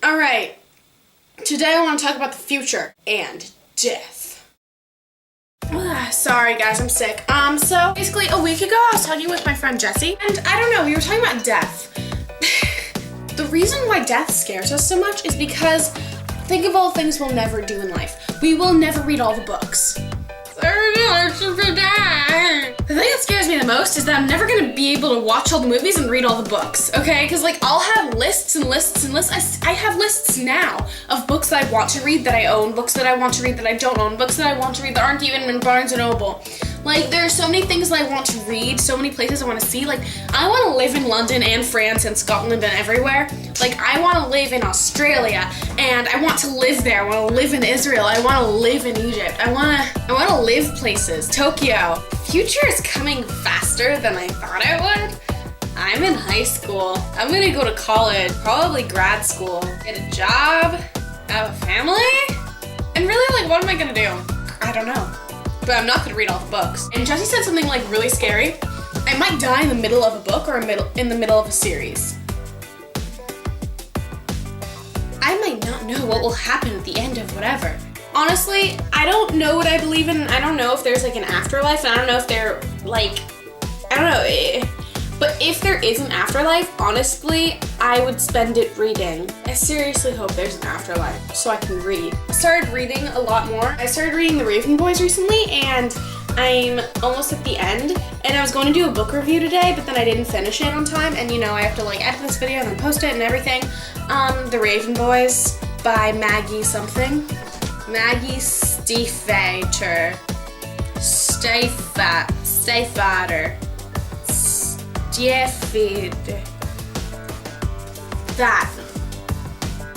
Alright, today I want to talk about the future and death. Sorry guys, I'm sick. So basically a week ago I was talking with my friend Jessie, and I don't know, we were talking about death. The reason why death scares us so much is because think of all the things we'll never do in life. We will never read all the books. The thing that scares me the most is that I'm never gonna be able to watch all the movies and read all the books, okay? Because like I'll have lists and lists and lists. I have lists now of books that I want to read that I own, books that I want to read that I don't own, books that I want to read that aren't even in Barnes & Noble. Like there are so many things that I want to read, so many places I want to see. Like I want to live in London and France and Scotland and everywhere. Like I want to live in Australia and I want to live there. I want to live in Israel. I want to live in Egypt. I want to live places. Tokyo. Future is coming faster than I thought it would. I'm in high school. I'm gonna go to college, probably grad school, get a job, have a family, and really like what am I gonna do? I don't know. But I'm not gonna read all the books. And Jessie said something like really scary. I might die in the middle of a book or in the middle of a series. I might not know what will happen at the end of whatever. Honestly, I don't know what I believe in. I don't know if there's like an afterlife, and I don't know if they're like, I don't know. But if there is an afterlife, honestly, I would spend it reading. I seriously hope there's an afterlife so I can read. I started reading a lot more. I started reading The Raven Boys recently, and I'm almost at the end. And I was going to do a book review today, but then I didn't finish it on time. And you know, I have to like edit this video and then post it and everything. The Raven Boys by Maggie something. Maggie Stiefvater. That.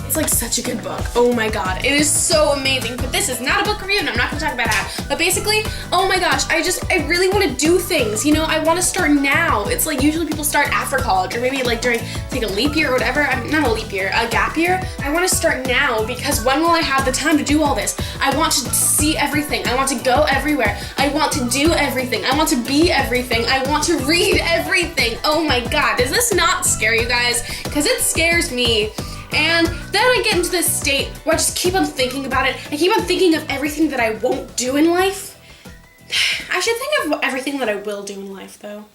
It's like such a good book. Oh my god, it is so amazing. But this is not a book review and I'm not gonna talk about that. But basically, oh my gosh, I really want to do things. You know, I want to start now. It's like usually people start after college or maybe like during like a leap year or whatever. Not a leap year, a gap year. I want to start now because when will I have the time to do all this? I want to see everything. I want to go everywhere. I want to do everything. I want to be everything. I want to read everything. Oh my god, does this not scare you guys? Because it scares me. And then I get into this state where I just keep on thinking about it. I keep on thinking of everything that I won't do in life. I should think of everything that I will do in life, though.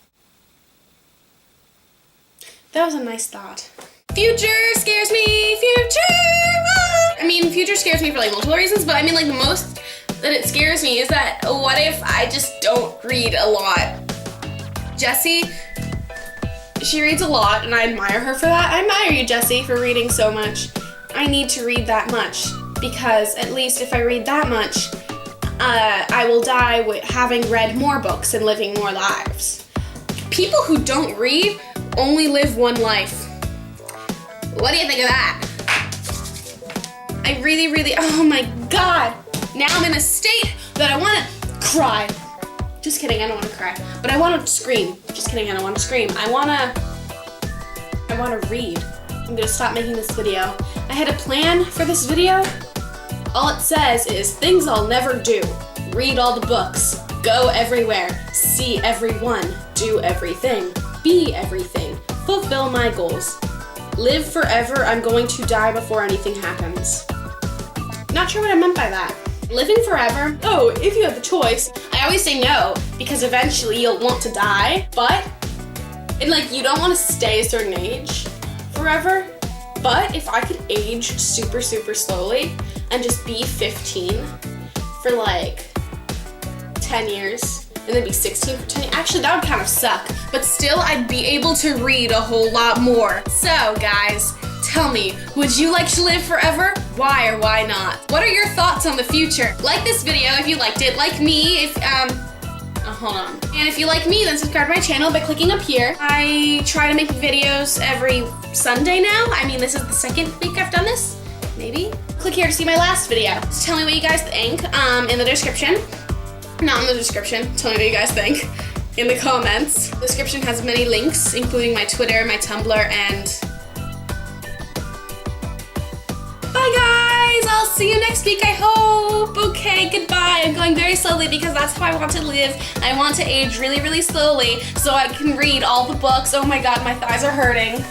That was a nice thought. Future scares me, future! Ah! I mean, future scares me for like multiple reasons, but I mean like the most that it scares me is that what if I just don't read a lot? Jessie, she reads a lot and I admire her for that. I admire you, Jessie, for reading so much. I need to read that much because at least if I read that much, I will die with having read more books and living more lives. People who don't read only live one life. What do you think of that? I really, oh my god. Now I'm in a state that I want to cry. Just kidding, I don't want to cry. But I want to scream. Just kidding, I don't want to scream. I want to read. I'm going to stop making this video. I had a plan for this video. All it says is things I'll never do. Read all the books. Go everywhere. See everyone. Do everything. Be everything. Fulfill my goals. Live forever. I'm going to die before anything happens. Not sure what I meant by that. Living forever? Oh, if you have the choice. I always say no, because eventually you'll want to die, and like you don't want to stay a certain age forever, but if I could age super slowly and just be 15 for like 10 years, and then be 16 for 10 years, actually that would kind of suck, but still I'd be able to read a whole lot more. So guys, tell me, would you like to live forever? Why or why not? What are your thoughts on the future? Like this video if you liked it. Like me if, hold on. And if you like me, then subscribe to my channel by clicking up here. I try to make videos every Sunday now. I mean, this is the second week I've done this, maybe. Click here to see my last video. So tell me what you guys think in the description. Not in the description, tell me what you guys think in the comments. The description has many links, including my Twitter, my Tumblr, and bye guys! I'll see you next week, I hope! Okay, goodbye. I'm going very slowly because that's how I want to live. I want to age really slowly so I can read all the books. Oh my god, my thighs are hurting.